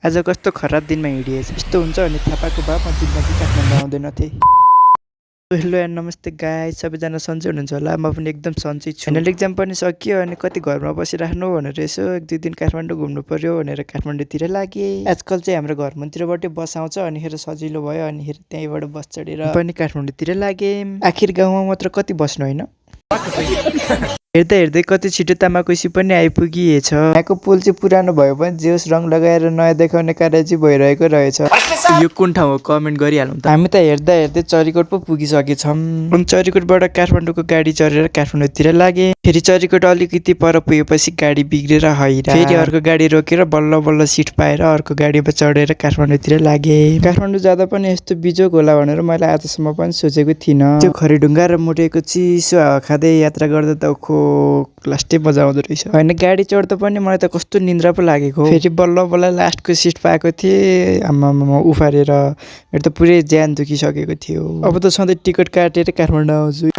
आज कस्तो खराब दिनमा हिँडिएछ। यस्तो हुन्छ अनि थाहा पाएको भए म जिन्दगी काठमाडौँ आउँदैन थिएँ। हेलो एन्ड नमस्ते गाइस, सबैजना सन्चै हुनुहुन्छ होला। म पनि एकदम सन्चै छु। फाइनल एक्जाम पनि सकियो अनि कति घरमा बसिराख्नु भनेर यसो 1-2 दिन काठमाडौँ घुम्नु पर्यो भनेर काठमाडौँतिर लागेँ। आजकल चाहिँ हाम्रो घर मन्दिरबाटै बस आउँछ अनि हेर सजिलो भयो अनि हेर त्यहीँबाट बस चढेर पनि काठमाडौँतिर लागेँ। आखिर गाउँमा मात्र कति बस्नु होइन। हेर्दा हेर्दै कति छिटो तामाकोसी पनि आइपुगिएछ। यहाँको पुल चाहिँ पुरानो भयो पनि जे होस् रङ लगाएर नयाँ देखाउने कार्य चाहिँ भइरहेको रहेछ। यो कुन ठाउँ हो कमेन्ट गरिहालौँ त। हामी त हेर्दा हेर्दै चरीकोट पो पुगिसकेछौँ। अनि चरीकोटबाट काठमाडौँको गाडी चढेर काठमाडौँतिर लागेँ। फेरि चरीकोट अलिकति पर पुगेपछि गाडी बिग्रेर हैरा। फेरि अर्को गाडी रोकेर बल्ल बल्ल सिट पाएर अर्को गाडीमा चढेर काठमाडौँतिर लागेँ। काठमाडौँ जाँदा पनि यस्तो बिजोग होला भनेर मैले आजसम्म पनि सोचेको थिइनँ। त्यो खरीढुङ्गा र मुटेको चिसो हावा खाँदै यात्रा गर्दा त ओखो लास्टै मजा आउँदो रहेछ। होइन गाडी चढ्दा पनि मलाई त कस्तो निन्द्रा पो लागेको। फेरि बल्ल बल्ल लास्टको सिट पाएको थिएँ। आम्मामा उफारेर मेरो त पुरै ज्यान दुखिसकेको थियो। अब त सधैँ टिकट काटेर काठमाडौँ आउँछु।